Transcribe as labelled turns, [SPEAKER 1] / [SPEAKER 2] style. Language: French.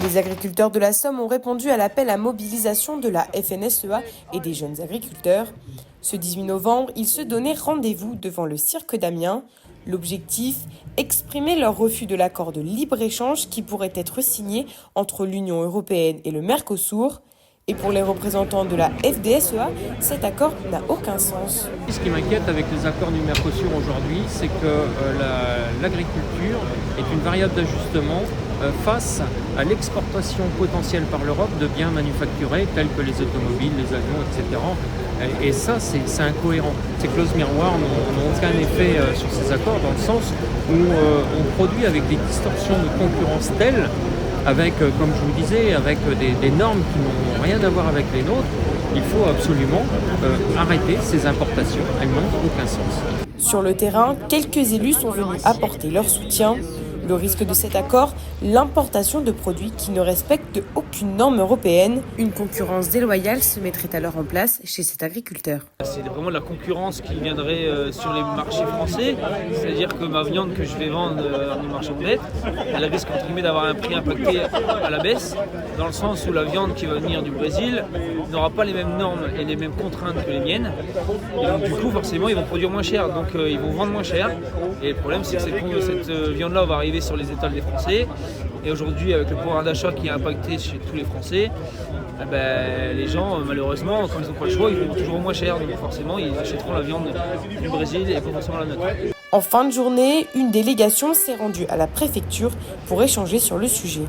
[SPEAKER 1] Les agriculteurs de la Somme ont répondu à l'appel à mobilisation de la FNSEA et des jeunes agriculteurs. Ce 18 novembre, ils se donnaient rendez-vous devant le cirque d'Amiens. L'objectif, exprimer leur refus de l'accord de libre-échange qui pourrait être signé entre l'Union européenne et le Mercosur. Et pour les représentants de la FDSEA, cet accord n'a aucun sens.
[SPEAKER 2] Ce qui m'inquiète avec les accords du Mercosur aujourd'hui, c'est que l'agriculture est une variable d'ajustement face à l'exportation potentielle par l'Europe de biens manufacturés tels que les automobiles, les avions, etc. Et ça, c'est incohérent. Ces clauses miroirs n'ont aucun effet sur ces accords dans le sens où on produit avec des distorsions de concurrence telles, avec, comme je vous disais, avec des normes qui n'ont rien à voir avec les nôtres. Il faut absolument arrêter ces importations, elles n'ont aucun sens.
[SPEAKER 1] Sur le terrain, quelques élus sont venus apporter leur soutien. Le risque de cet accord, l'importation de produits qui ne respectent aucune norme européenne. Une concurrence déloyale se mettrait alors en place chez cet agriculteur.
[SPEAKER 3] C'est vraiment de la concurrence qui viendrait sur les marchés français, c'est-à-dire que ma viande que je vais vendre au marché net, elle risque entre guillemets d'avoir un prix impacté à la baisse, dans le sens où la viande qui va venir du Brésil n'aura pas les mêmes normes et les mêmes contraintes que les miennes. Et donc du coup forcément ils vont produire moins cher, donc ils vont vendre moins cher. Et le problème c'est que cette viande-là va arriver sur les étals des Français. Et aujourd'hui, avec le pouvoir d'achat qui est impacté chez tous les Français, les gens, malheureusement, comme ils n'ont pas le choix, ils vont toujours moins cher. Donc forcément, ils achèteront la viande du Brésil et pas forcément la nôtre.
[SPEAKER 1] En fin de journée, une délégation s'est rendue à la préfecture pour échanger sur le sujet.